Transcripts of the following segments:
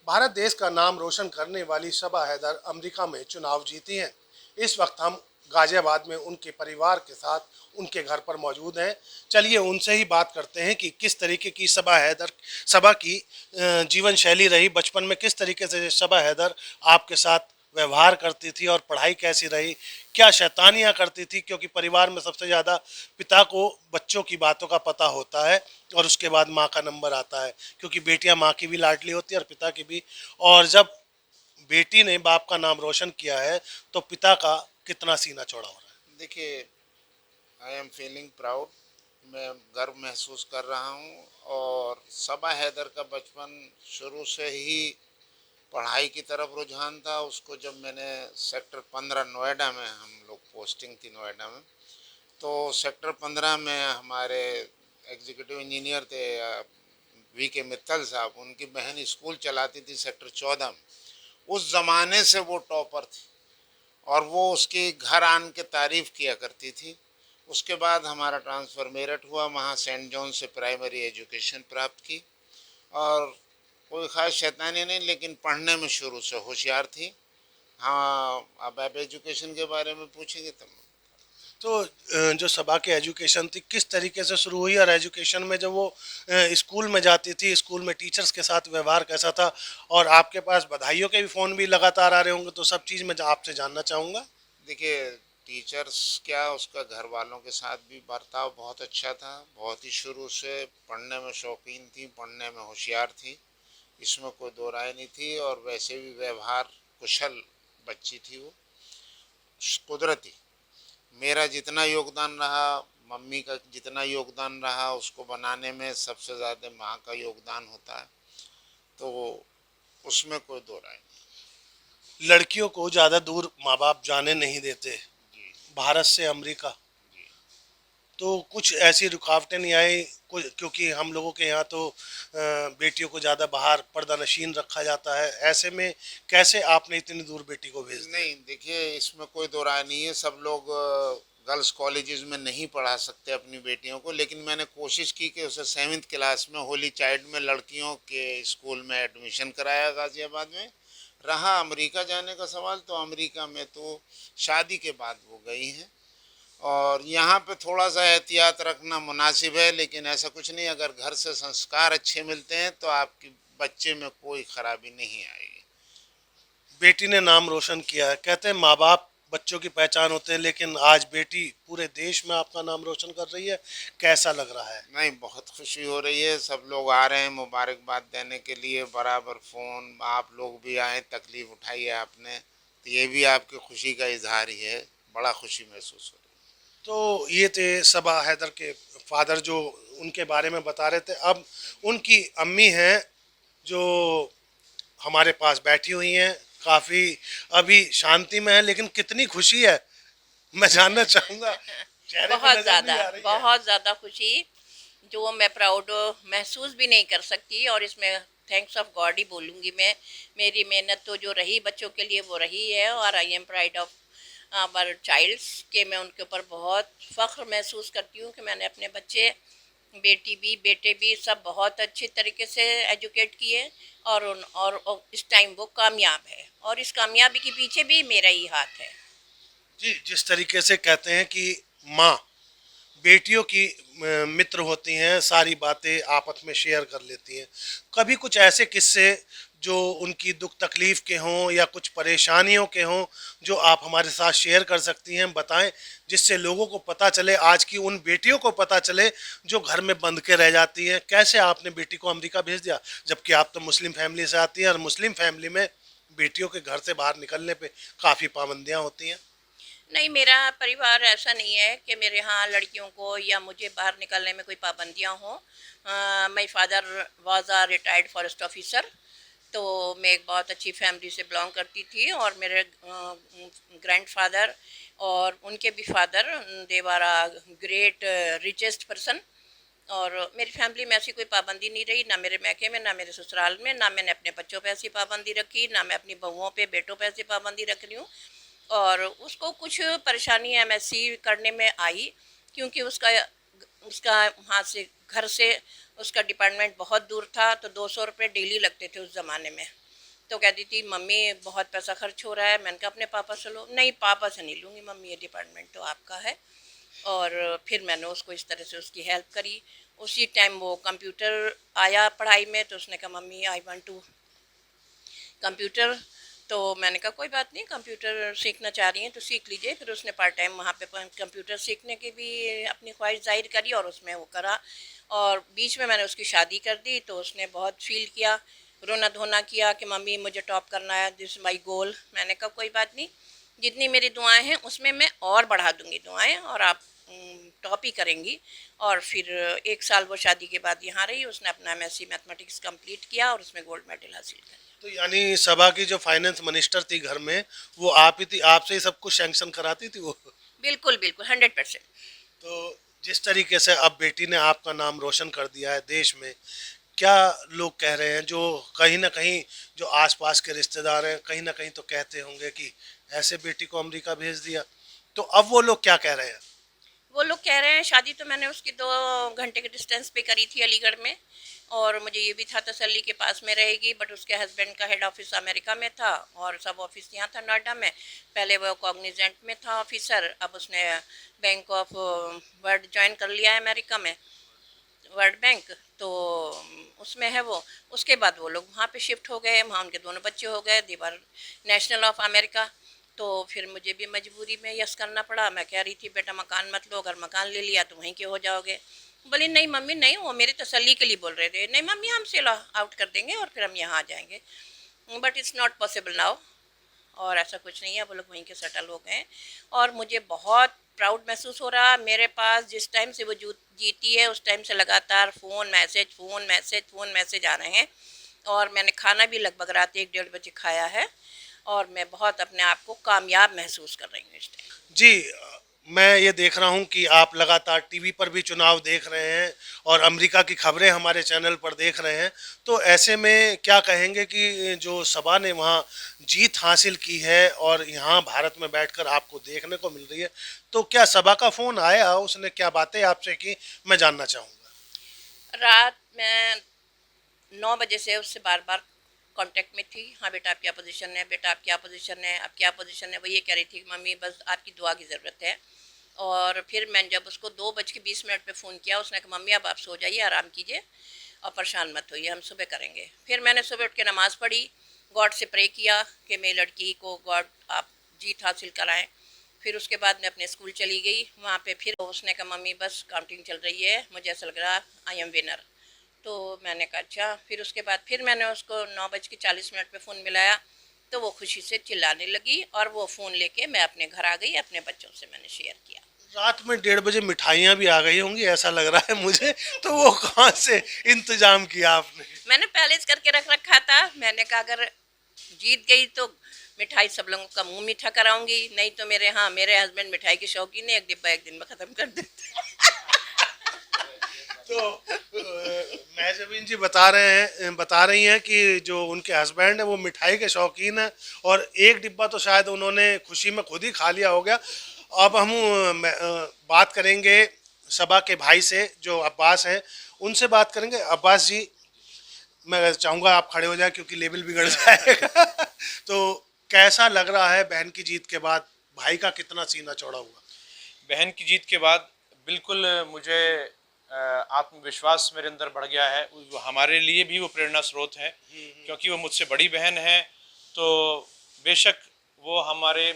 भारत देश का नाम रोशन करने वाली सबा हैदर अमेरिका में चुनाव जीती हैं। इस वक्त हम गाजियाबाद में उनके परिवार के साथ उनके घर पर मौजूद हैं। चलिए उनसे ही बात करते हैं कि किस तरीके की सबा की जीवन शैली रही, बचपन में किस तरीके से सबा हैदर आपके साथ व्यवहार करती थी और पढ़ाई कैसी रही, क्या शैतानियाँ करती थी, क्योंकि परिवार में सबसे ज़्यादा पिता को बच्चों की बातों का पता होता है और उसके बाद माँ का नंबर आता है, क्योंकि बेटियां माँ की भी लाडली होती है और पिता की भी। और जब बेटी ने बाप का नाम रोशन किया है तो पिता का कितना सीना चौड़ा हो रहा है। देखिए, आई एम फीलिंग प्राउड। मैं गर्व महसूस कर रहा हूँ। और सबा हैदर का बचपन शुरू से ही पढ़ाई की तरफ रुझान था। उसको जब मैंने सेक्टर 15 नोएडा में, हम लोग पोस्टिंग थी नोएडा में, तो सेक्टर 15 में हमारे एग्जीक्यूटिव इंजीनियर थे वी के मित्तल साहब। उनकी बहन स्कूल चलाती थी सेक्टर 14 में। उस ज़माने से वो टॉपर थी और वो उसकी घर आन के तारीफ़ किया करती थी। उसके बाद हमारा ट्रांसफ़र मेरठ हुआ, वहाँ सेंट जॉन से प्राइमरी एजुकेशन प्राप्त की। और कोई ख़ास शैतानी नहीं, लेकिन पढ़ने में शुरू से होशियार थी। हाँ, अब आप एजुकेशन के बारे में पूछेंगे तब। तो जो सबा की एजुकेशन थी किस तरीके से शुरू हुई, और एजुकेशन में जब वो स्कूल में जाती थी, स्कूल में टीचर्स के साथ व्यवहार कैसा था, और आपके पास बधाइयों के भी फ़ोन भी लगातार आ रहे होंगे, तो सब चीज़ मैं आपसे जानना चाहूँगा। देखिए, टीचर्स क्या, उसका घर वालों के साथ भी बर्ताव बहुत अच्छा था। बहुत ही शुरू से पढ़ने में शौकीन थी, पढ़ने में होशियार थी, इसमें कोई दो राय नहीं थी। और वैसे भी व्यवहार कुशल बच्ची थी वो। कुदरती मेरा जितना योगदान रहा, मम्मी का जितना योगदान रहा उसको बनाने में, सबसे ज़्यादा माँ का योगदान होता है। तो उसमें कोई दो राय लड़कियों को ज़्यादा दूर माँ बाप जाने नहीं देते, नहीं। जी। भारत से अमेरिका। जी। तो कुछ ऐसी रुकावटें नहीं आई कुछ, क्योंकि हम लोगों के यहाँ तो बेटियों को ज़्यादा बाहर पर्दा नशीन रखा जाता है, ऐसे में कैसे आपने इतनी दूर बेटी को भेज दिया। नहीं, देखिए, इसमें कोई दो राय नहीं है। सब लोग गर्ल्स कॉलेजेस में नहीं पढ़ा सकते अपनी बेटियों को, लेकिन मैंने कोशिश की कि उसे 7वीं क्लास में होली चाइल्ड में लड़कियों के स्कूल में एडमिशन कराया गाज़ियाबाद में। रहा अमेरिका जाने का सवाल, तो अमेरिका में तो शादी के बाद वो गई हैं। और यहाँ पे थोड़ा सा एहतियात रखना मुनासिब है, लेकिन ऐसा कुछ नहीं। अगर घर से संस्कार अच्छे मिलते हैं तो आपकी बच्चे में कोई खराबी नहीं आएगी। बेटी ने नाम रोशन किया है, कहते हैं माँ बाप बच्चों की पहचान होते हैं, लेकिन आज बेटी पूरे देश में आपका नाम रोशन कर रही है, कैसा लग रहा है। नहीं, बहुत खुशी हो रही है। सब लोग आ रहे हैं मुबारकबाद देने के लिए, बराबर फ़ोन। आप लोग भी आए, तकलीफ़ उठाई है आपने, तो ये भी आपकी खुशी का इजहार ही है। बड़ा खुशी महसूस हो रही तो ये थे सबा हैदर के फादर जो उनके बारे में बता रहे थे। अब उनकी अम्मी हैं जो हमारे पास बैठी हुई हैं, काफ़ी अभी शांति में है, लेकिन कितनी खुशी है मैं जानना चाहूँगा, चेहरे पे बहुत नज़र ज़्यादा, नहीं आ रही है। बहुत ज़्यादा खुशी, जो मैं प्राउड महसूस भी नहीं कर सकती। और इसमें थैंक्स ऑफ गॉड ही बोलूँगी मैं। मेरी मेहनत तो जो रही बच्चों के लिए वो रही है, और I am pride of our childs के मैं उनके ऊपर बहुत फ़ख्र महसूस करती हूँ कि मैंने अपने बच्चे, बेटी भी बेटे भी, सब बहुत अच्छे तरीके से एजुकेट किए। और इस टाइम वो कामयाब है, और इस कामयाबी के पीछे भी मेरा ही हाथ है। जी, जिस तरीके से कहते हैं कि माँ बेटियों की मित्र होती हैं, सारी बातें आपस में शेयर कर लेती हैं, कभी कुछ ऐसे किस्से जो उनकी दुख तकलीफ के हों या कुछ परेशानियों के हों जो आप हमारे साथ शेयर कर सकती हैं, बताएं, जिससे लोगों को पता चले, आज की उन बेटियों को पता चले जो घर में बंद के रह जाती हैं। कैसे आपने बेटी को अमेरिका भेज दिया, जबकि आप तो मुस्लिम फैमिली से आती हैं, और मुस्लिम फैमिली में बेटियों के घर से बाहर निकलने पे काफ़ी पाबंदियाँ होती हैं। नहीं, मेरा परिवार ऐसा नहीं है कि मेरे यहाँ लड़कियों को या मुझे बाहर निकलने में कोई पाबंदियाँ हों। My father was a retired forest officer. तो मैं एक बहुत अच्छी फैमिली से बिलोंग करती थी, और मेरे ग्रैंडफादर और उनके भी father, they were a great richest person. और मेरी फैमिली में ऐसी कोई पाबंदी नहीं रही, ना मेरे मैके में, ना मेरे ससुराल में, ना मैंने अपने बच्चों पे ऐसी पाबंदी रखी, ना मैं अपनी बहुओं पे बेटों पे ऐसी पाबंदी रख रही हूँ। और उसको कुछ परेशानी एमएससी करने में आई, क्योंकि उसका उसका वहाँ से, घर से उसका डिपार्टमेंट बहुत दूर था, तो 200 रुपये डेली लगते थे उस ज़माने में। तो कहती थी मम्मी बहुत पैसा खर्च हो रहा है। मैंने कहा अपने पापा से लो। नहीं, पापा से नहीं लूँगी मम्मी, ये डिपार्टमेंट तो आपका है। और फिर मैंने उसको इस तरह से उसकी हेल्प करी। उसी टाइम वो कंप्यूटर आया पढ़ाई में, तो उसने कहा mummy I want to computer. तो मैंने कहा कोई बात नहीं, कंप्यूटर सीखना चाह रही हैं तो सीख लीजिए। फिर उसने पार्ट टाइम वहाँ पे कंप्यूटर सीखने की भी अपनी ख्वाहिश जाहिर करी और उसमें वो करा। और बीच में मैंने उसकी शादी कर दी तो उसने बहुत फील किया, रोना धोना किया कि मम्मी मुझे टॉप करना है, दिस माई गोल। मैंने कहा कोई बात नहीं, जितनी मेरी दुआएं हैं उसमें मैं और बढ़ा दूंगी दुआएं, और आप टॉप ही करेंगी। और फिर 1 साल वो शादी के बाद यहाँ रही। उसने अपना MSc मैथमेटिक्स कंप्लीट किया और उसमें गोल्ड मेडल हासिल किया। तो यानी सबा की जो फाइनेंस मिनिस्टर थी घर में, वो आप ही थी, आपसे ही सब कुछ सैंक्शन कराती थी वो? बिल्कुल बिल्कुल 100%। तो जिस तरीके से अब बेटी ने आपका नाम रोशन कर दिया है देश में, क्या लोग कह रहे हैं, जो कहीं ना कहीं जो आसपास के रिश्तेदार हैं कहीं ना कहीं तो कहते होंगे कि ऐसे बेटी को अमेरिका भेज दिया, तो अब वो लोग क्या कह रहे हैं? वो लोग कह रहे हैं, शादी तो मैंने उसकी 2 घंटे के डिस्टेंस पे करी थी अलीगढ़ में। और मुझे ये भी था तसल्ली के पास में रहेगी, बट उसके हस्बैंड का हेड ऑफिस अमेरिका में था और सब ऑफिस यहाँ था नोएडा में। पहले वो कॉग्निजेंट में था ऑफिसर, अब उसने बैंक ऑफ वर्ल्ड ज्वाइन कर लिया है अमेरिका में, वर्ल्ड बैंक। तो उसमें है वो। उसके बाद वो लोग वहाँ पे शिफ्ट हो गए, वहाँ उनके दोनों बच्चे हो गए, दीवार नेशनल ऑफ अमेरिका। तो फिर मुझे भी मजबूरी में यस करना पड़ा। मैं कह रही थी बेटा मकान मत लो, अगर मकान ले लिया तो वहीं के हो जाओगे। बोली नहीं मम्मी नहीं, वो मेरी तसल्ली के लिए बोल रहे थे। नहीं मम्मी हम सेल आउट कर देंगे और फिर हम यहाँ आ जाएंगे, but it's not possible now. और ऐसा कुछ नहीं है, वो लोग वहीं के सेटल हो गए। और मुझे बहुत प्राउड महसूस हो रहा। मेरे पास जिस टाइम से वो जीती है उस टाइम से लगातार phone message phone message phone message आ रहे हैं। और मैंने खाना भी लगभग रात 1-1:30 बजे खाया है। और मैं बहुत अपने आप को कामयाब महसूस कर रही हूँ इस टाइम। जी, मैं ये देख रहा हूँ कि आप लगातार टीवी पर भी चुनाव देख रहे हैं और अमेरिका की खबरें हमारे चैनल पर देख रहे हैं, तो ऐसे में क्या कहेंगे कि जो सबा ने वहाँ जीत हासिल की है और यहाँ भारत में बैठकर आपको देखने को मिल रही है, तो क्या सबा का फ़ोन आया, उसने क्या बातें आपसे की, मैं जानना चाहूँगा। रात में 9 बजे से उससे बार बार कांटेक्ट में थी। हाँ बेटा आप क्या पोजीशन है, बेटा आप क्या पोजीशन है, आप क्या पोजीशन है। वो ये कह रही थी मम्मी बस आपकी दुआ की ज़रूरत है। और फिर मैंने जब उसको 2:20 पे फ़ोन किया, उसने कहा मम्मी अब आप सो जाइए, आराम कीजिए और परेशान मत होइए, हम सुबह करेंगे। फिर मैंने सुबह उठ के नमाज़ पढ़ी, गॉड से प्रे किया कि मेरी लड़की को गॉड आप जीत हासिल कराएं। फिर उसके बाद मैं अपने स्कूल चली गई। वहाँ पे फिर उसने कहा मम्मी बस काउंटिंग चल रही है, मुझे ऐसा लग रहा आई एम विनर। तो मैंने कहा अच्छा। फिर उसके बाद फिर मैंने उसको 9:40 पे फ़ोन मिलाया, तो वो खुशी से चिल्लाने लगी और वो फ़ोन लेके मैं अपने घर आ गई। अपने बच्चों से मैंने शेयर किया। रात में 1:30 बजे मिठाइयाँ भी आ गई होंगी ऐसा लग रहा है मुझे, तो वो कहाँ से इंतजाम किया आपने? मैंने पहले से करके रख रखा था। मैंने कहा अगर जीत गई तो मिठाई सब लोगों का मुंह मीठा कराऊंगी, नहीं तो मेरे हस्बैंड मिठाई के शौकीन है, एक डिब्बा एक दिन में ख़त्म कर देते। तो महजबीन जी बता रही हैं कि जो उनके हस्बैंड है वो मिठाई के शौकीन है और एक डिब्बा तो शायद उन्होंने खुशी में खुद ही खा लिया हो गया। अब हम बात करेंगे सबा के भाई से जो अब्बास हैं, उनसे बात करेंगे। अब्बास जी, मैं चाहूँगा आप खड़े हो जाए क्योंकि लेवल बिगड़ जाएगा। तो कैसा लग रहा है बहन की जीत के बाद? भाई का कितना सीना चौड़ा हुआ? बहन की जीत के बाद बिल्कुल मुझे आत्मविश्वास मेरे अंदर बढ़ गया है। हमारे लिए भी वो प्रेरणा स्रोत है, क्योंकि वो मुझसे बड़ी बहन है। तो बेशक वो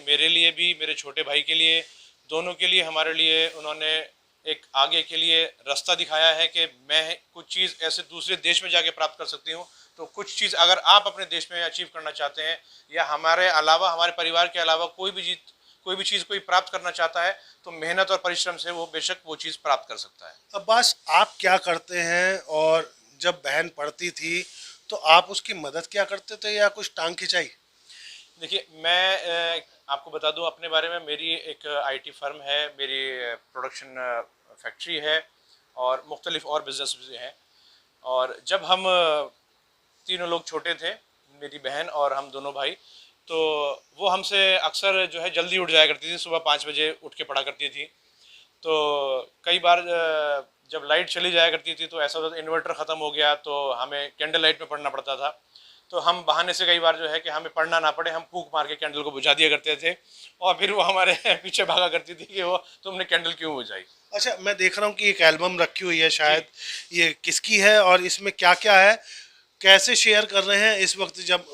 मेरे लिए भी, मेरे छोटे भाई के लिए, दोनों के लिए, हमारे लिए उन्होंने एक आगे के लिए रास्ता दिखाया है कि मैं कुछ चीज़ ऐसे दूसरे देश में जाके प्राप्त कर सकती हूँ। तो कुछ चीज़ अगर आप अपने देश में अचीव करना चाहते हैं या हमारे अलावा, हमारे परिवार के अलावा कोई भी चीज़ कोई प्राप्त करना चाहता है, तो मेहनत और परिश्रम से वो बेशक वो चीज़ प्राप्त कर सकता है। अब्बास, आप क्या करते हैं और जब बहन पढ़ती थी तो आप उसकी मदद क्या करते थे या कुछ टांग खिंचाई? देखिए, मैं आपको बता दूं अपने बारे में। मेरी एक आईटी फर्म है, मेरी प्रोडक्शन फैक्ट्री है और मुख्तलिफ और बिजनेस भी हैं। और जब हम तीनों लोग छोटे थे, मेरी बहन और हम दोनों भाई, तो वो हमसे अक्सर जो है जल्दी उठ जाया करती थी। सुबह 5 बजे उठ के पढ़ा करती थी। तो कई बार जब लाइट चली जाया करती थी तो ऐसा होता था इन्वर्टर ख़त्म हो गया तो हमें कैंडल लाइट में पढ़ना पड़ता था। तो हम बहाने से कई बार जो है कि हमें पढ़ना ना पड़े, हम फूंक मार के कैंडल को बुझा दिया करते थे और फिर वो हमारे पीछे भागा करती थी कि वो तुमने कैंडल क्यों बुझाई। अच्छा, मैं देख रहा हूँ कि एक एल्बम रखी हुई है, शायद ये किसकी है और इसमें क्या क्या है, कैसे शेयर कर रहे हैं इस वक्त जब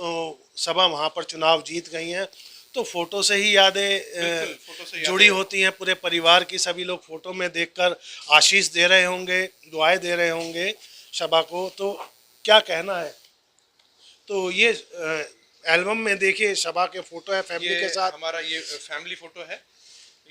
सभा वहाँ पर चुनाव जीत गई हैं, तो फोटो से ही यादें फोटो से जुड़ी होती हैं पूरे परिवार की। सभी लोग फोटो में देखकर आशीष दे रहे होंगे, दुआएं दे रहे होंगे सभा को, तो क्या कहना है? तो ये एल्बम में देखिए सभा के फोटो है फैमिली के साथ। हमारा ये फैमिली फोटो है,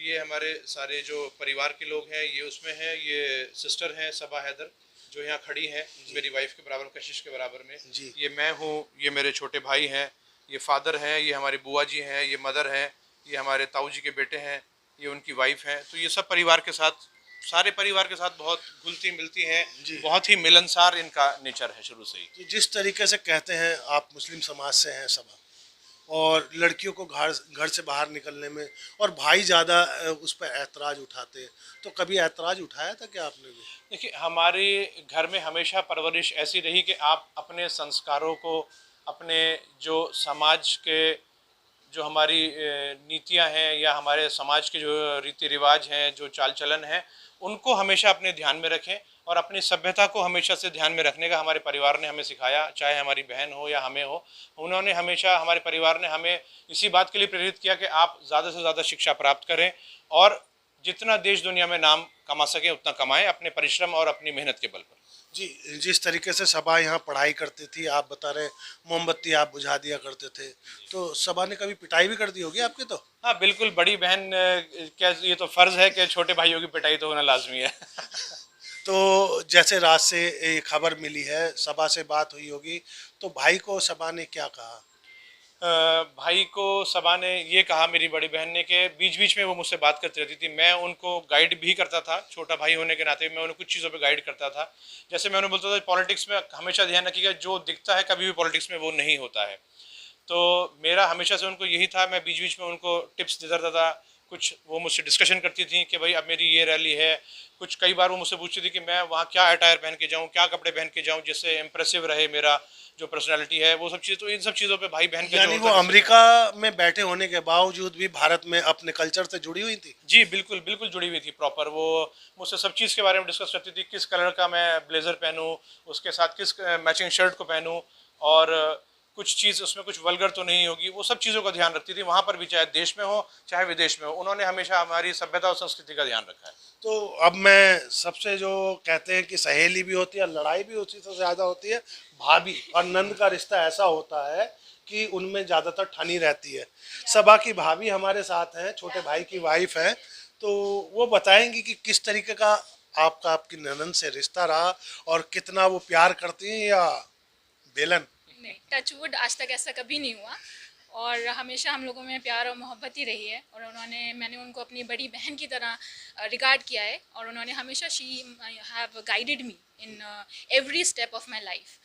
ये हमारे सारे जो परिवार के लोग हैं ये उसमें हैं। ये सिस्टर हैं सबा हैदर जो यहाँ खड़ी हैं मेरी वाइफ के बराबर, कशिश के बराबर में जी। ये मैं हूँ, ये मेरे छोटे भाई हैं, ये फादर हैं, ये हमारी बुआ जी हैं, ये मदर हैं, ये हमारे ताऊ जी के बेटे हैं, ये उनकी वाइफ हैं। तो ये सब परिवार के साथ, सारे परिवार के साथ बहुत घुलती मिलती हैं, बहुत ही मिलनसार इनका नेचर है शुरू से ही। तो जिस तरीके से कहते हैं आप मुस्लिम समाज से हैं सभा, और लड़कियों को घर से बाहर निकलने में और भाई ज़्यादा उस पर ऐतराज़ उठाते, तो कभी ऐतराज़ उठाया था क्या आपने भी? देखिए, हमारे घर में हमेशा परवरिश ऐसी रही कि आप अपने संस्कारों को, अपने जो समाज के जो हमारी नीतियां हैं या हमारे समाज के जो रीति रिवाज हैं, जो चाल चलन है, उनको हमेशा अपने ध्यान में रखें और अपनी सभ्यता को हमेशा से ध्यान में रखने का हमारे परिवार ने हमें सिखाया, चाहे हमारी बहन हो या हमें हो। उन्होंने हमेशा, हमारे परिवार ने हमें इसी बात के लिए प्रेरित किया कि आप ज़्यादा से ज़्यादा शिक्षा प्राप्त करें और जितना देश दुनिया में नाम कमा सकें उतना कमाएं अपने परिश्रम और अपनी मेहनत के बल पर। जी, जिस तरीके से सभा यहाँ पढ़ाई करती थी, आप बता रहे मोमबत्ती आप बुझा दिया करते थे, तो सभा ने कभी पिटाई भी कर दी होगी आपकी? तो हाँ बिल्कुल, बड़ी बहन क्या, ये तो फ़र्ज़ है कि छोटे भाइयों की पिटाई तो होना लाजमी है। तो जैसे रात से एक खबर मिली है, सभा से बात हुई होगी, तो भाई को सभा ने क्या कहा? भाई को सभा ने ये कहा, मेरी बड़ी बहन ने, कि बीच बीच में वो मुझसे बात करती रहती थी, मैं उनको गाइड भी करता था, छोटा भाई होने के नाते मैं उन्हें कुछ चीज़ों पे गाइड करता था। जैसे मैं उन्हें बोलता था पॉलिटिक्स में हमेशा ध्यान रखिएगा, जो दिखता है कभी भी पॉलिटिक्स में वो नहीं होता है। तो मेरा हमेशा से उनको यही था, मैं बीच बीच में उनको टिप्स देता रहता था। कुछ वो मुझसे डिस्कशन करती थी कि भाई अब मेरी ये रैली है, कुछ कई बार वो मुझसे पूछती थी कि मैं वहाँ क्या अटायर पहन के जाऊँ, क्या कपड़े पहन के जाऊँ जिससे इम्प्रेसिव रहे मेरा जो पर्सनालिटी है, वो सब चीज़। तो इन सब चीज़ों पे भाई बहन का यानी वो अमेरिका में बैठे होने के बावजूद भी भारत में अपने कल्चर से जुड़ी हुई थी? जी बिल्कुल, बिल्कुल जुड़ी हुई थी प्रॉपर। वो मुझसे सब चीज़ के बारे में डिस्कस करती थी, किस कलर का मैं ब्लेज़र पहनूँ, उसके साथ किस मैचिंग शर्ट को पहनूँ, और कुछ चीज़ उसमें कुछ वल्गर तो नहीं होगी, वो सब चीज़ों का ध्यान रखती थी। वहाँ पर भी, चाहे देश में हो चाहे विदेश में हो, उन्होंने हमेशा हमारी सभ्यता और संस्कृति का ध्यान रखा है। तो अब मैं सबसे जो कहते हैं कि सहेली भी होती है, लड़ाई भी उसी से ज़्यादा होती है, भाभी और नंद का रिश्ता ऐसा होता है कि उनमें ज़्यादातर ठनी रहती है। सभा की भाभी हमारे साथ हैं, छोटे भाई की वाइफ है, तो वो बताएंगी कि किस तरीके का आपका आपकी ननद से रिश्ता रहा और कितना वो प्यार करती हैं या बेलन? नहीं, टचवुड आज तक ऐसा कभी नहीं हुआ और हमेशा हम लोगों में प्यार और मोहब्बत ही रही है। और मैंने उनको अपनी बड़ी बहन की तरह रिगार्ड किया है और उन्होंने हमेशा she have guided me in every step of my life.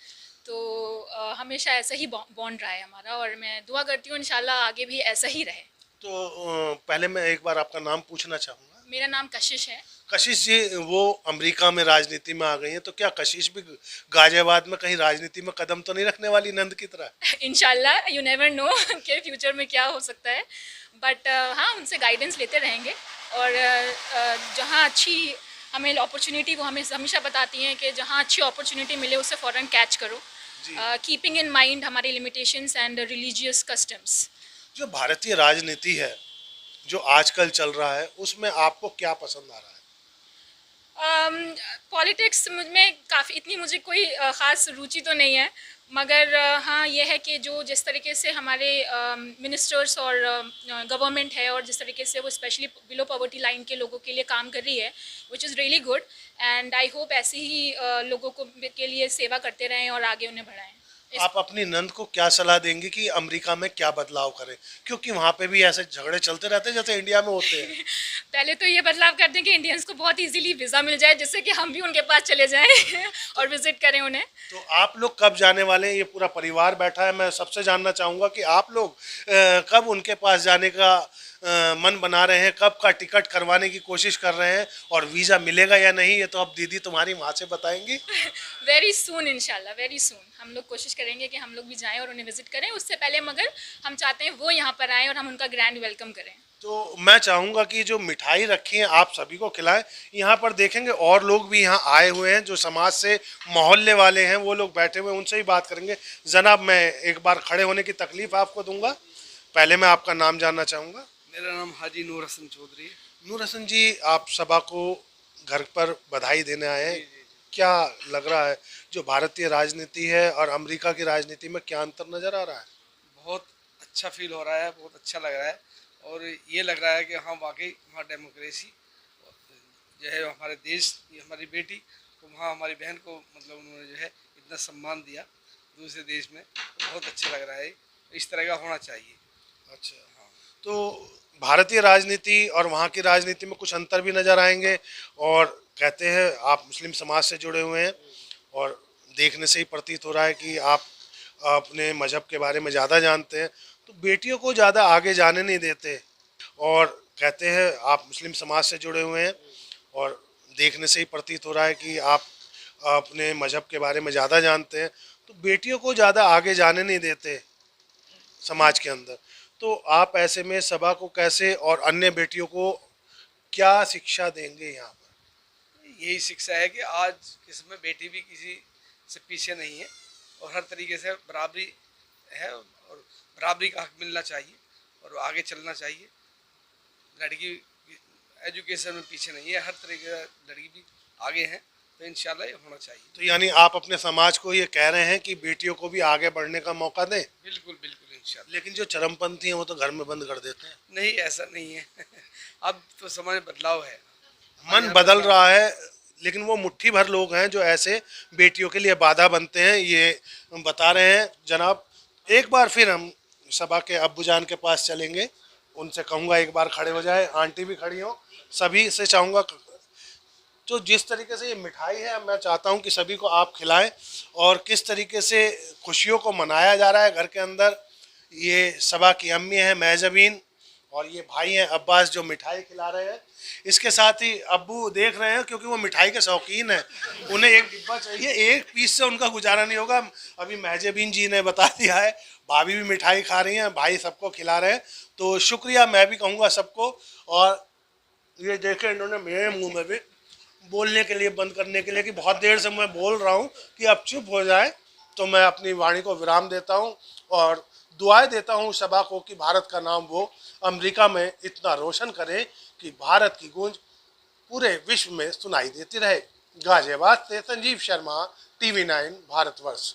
तो हमेशा ऐसा ही बॉन्ड रहा है हमारा और मैं दुआ करती हूँ इंशाल्लाह आगे भी ऐसा ही रहे। तो पहले मैं एक बार आपका नाम पूछना चाहूँगा। मेरा नाम कशिश है। कशिश जी, वो अमेरिका में राजनीति में आ गई हैं, तो क्या कशिश भी गाजियाबाद में कहीं राजनीति में कदम तो नहीं रखने वाली नंद की तरह? इंशाल्लाह, यू नेवर नो कि फ्यूचर में क्या हो सकता है, बट हाँ उनसे गाइडेंस लेते रहेंगे और जहाँ अच्छी हमें अपॉर्चुनिटी, वो हमें हमेशा बताती हैं कि जहाँ अच्छी अपॉर्चुनिटी मिले उसे फ़ौरन कैच करो, कीपिंग इन माइंड हमारे लिमिटेशंस एंड रिलीजियस कस्टम्स। जो भारतीय राजनीति है जो आजकल चल रहा है, उसमें आपको क्या पसंद आ रहा है? पॉलिटिक्स में काफ़ी इतनी मुझे कोई ख़ास रुचि तो नहीं है, मगर हाँ ये है कि जो जिस तरीके से हमारे मिनिस्टर्स और गवर्नमेंट है और जिस तरीके से वो स्पेशली बिलो पॉवर्टी लाइन के लोगों के लिए काम कर रही है, which is really good, and I hope ऐसे ही लोगों को के लिए सेवा करते रहें और आगे उन्हें बढ़ाएं। आप अपनी नंद को क्या सलाह देंगे कि अमेरिका में क्या बदलाव करें, क्योंकि वहाँ पे भी ऐसे झगड़े चलते रहते हैं जैसे इंडिया में होते हैं? पहले तो ये बदलाव कर दें कि इंडियंस को बहुत इजीली वीज़ा मिल जाए, जिससे कि हम भी उनके पास चले जाएं और विजिट करें उन्हें। तो आप लोग कब जाने वाले हैं? ये पूरा परिवार बैठा है, मैं सबसे जानना चाहूँगा कि आप लोग कब उनके पास जाने का मन बना रहे हैं, कब का टिकट करवाने की कोशिश कर रहे हैं और वीज़ा मिलेगा या नहीं, ये तो अब दीदी तुम्हारी माँ से बताएंगी। वेरी सून इंशाल्लाह, वेरी सून हम लोग कोशिश करेंगे कि हम लोग भी जाएं और उन्हें विजिट करें। उससे पहले मगर हम चाहते हैं वो यहाँ पर आएँ और हम उनका ग्रैंड वेलकम करें। तो मैं चाहूँगा कि जो मिठाई रखी है आप सभी को खिलाएं। यहाँ पर देखेंगे और लोग भी यहाँ आए हुए हैं जो समाज से मोहल्ले वाले हैं, वो लोग बैठे हुए हैं, उनसे ही बात करेंगे। जनाब, मैं एक बार खड़े होने की तकलीफ आपको दूंगा, पहले मैं आपका नाम जानना चाहूँगा। मेरा नाम हाजी नूर हसन चौधरी है। नूर हसन जी, आप सभा को घर पर बधाई देने आए हैं, क्या लग रहा है जो भारतीय राजनीति है और अमेरिका की राजनीति में क्या अंतर नज़र आ रहा है? बहुत अच्छा फील हो रहा है, बहुत अच्छा लग रहा है और ये लग रहा है कि हाँ वाकई वहाँ डेमोक्रेसी जो है हमारे देश, ये हमारी बेटी तो वहाँ हमारी बहन को मतलब उन्होंने जो है इतना सम्मान दिया दूसरे देश में, तो बहुत अच्छा लग रहा है। इस तरह का होना चाहिए। अच्छा, हाँ। तो भारतीय राजनीति और वहाँ की राजनीति में कुछ अंतर भी नज़र आएंगे और कहते हैं आप मुस्लिम समाज से जुड़े हुए हैं और देखने से ही प्रतीत हो रहा है कि आप अपने मज़हब के बारे में ज़्यादा जानते हैं, तो बेटियों को ज़्यादा आगे जाने नहीं देते और कहते हैं आप मुस्लिम समाज से जुड़े हुए हैं और देखने से ही प्रतीत हो रहा है कि आप अपने मज़हब के बारे में ज़्यादा जानते हैं, तो बेटियों को ज़्यादा आगे जाने नहीं देते समाज के अंदर। तो आप ऐसे में सभा को कैसे और अन्य बेटियों को क्या शिक्षा देंगे यहाँ पर? यही शिक्षा है कि आज के समय बेटी भी किसी से पीछे नहीं है और हर तरीके से बराबरी है और बराबरी का हक मिलना चाहिए और आगे चलना चाहिए। लड़की एजुकेशन में पीछे नहीं है, हर तरीके से लड़की भी आगे हैं, तो इंशाल्लाह ये होना चाहिए। तो यानी आप अपने समाज को ये कह रहे हैं कि बेटियों को भी आगे बढ़ने का मौका दें? बिल्कुल बिल्कुल इंशाल्लाह। लेकिन जो चरमपंथी हैं वो तो घर में बंद कर देते हैं। नहीं, ऐसा नहीं है अब तो समय बदलाव है, मन बदल रहा है, लेकिन वो मुट्ठी भर लोग हैं जो ऐसे बेटियों के लिए बाधा बनते हैं, ये बता रहे हैं जनाब। एक बार फिर हम सभा के अब्बूजान के पास चलेंगे, उनसे कहूँगा एक बार खड़े हो जाए, आंटी भी खड़ी हो, सभी से चाहूँगा तो जिस तरीके से ये मिठाई है मैं चाहता हूँ कि सभी को आप खिलाएं और किस तरीके से खुशियों को मनाया जा रहा है घर के अंदर। ये सभा की अम्मी है महजबीन और ये भाई हैं अब्बास जो मिठाई खिला रहे हैं। इसके साथ ही अब्बू देख रहे हैं क्योंकि वो मिठाई के शौकीन हैं, उन्हें एक डिब्बा चाहिए, एक पीस से उनका गुजारा नहीं होगा। अभी महजबीन जी ने बता दिया है, भाभी भी मिठाई खा रही हैं, भाई सबको खिला रहे हैं, तो शुक्रिया मैं भी कहूँगा सबको। और ये देखें इन्होंने मेरे मुँह में भी बोलने के लिए बंद करने के लिए कि बहुत देर से मैं बोल रहा हूँ कि अब चुप हो जाए, तो मैं अपनी वाणी को विराम देता हूँ और दुआएं देता हूँ सभा को कि भारत का नाम वो अमेरिका में इतना रोशन करे कि भारत की गूंज पूरे विश्व में सुनाई देती रहे। गाजियाबाद से संजीव शर्मा, TV9 भारतवर्ष।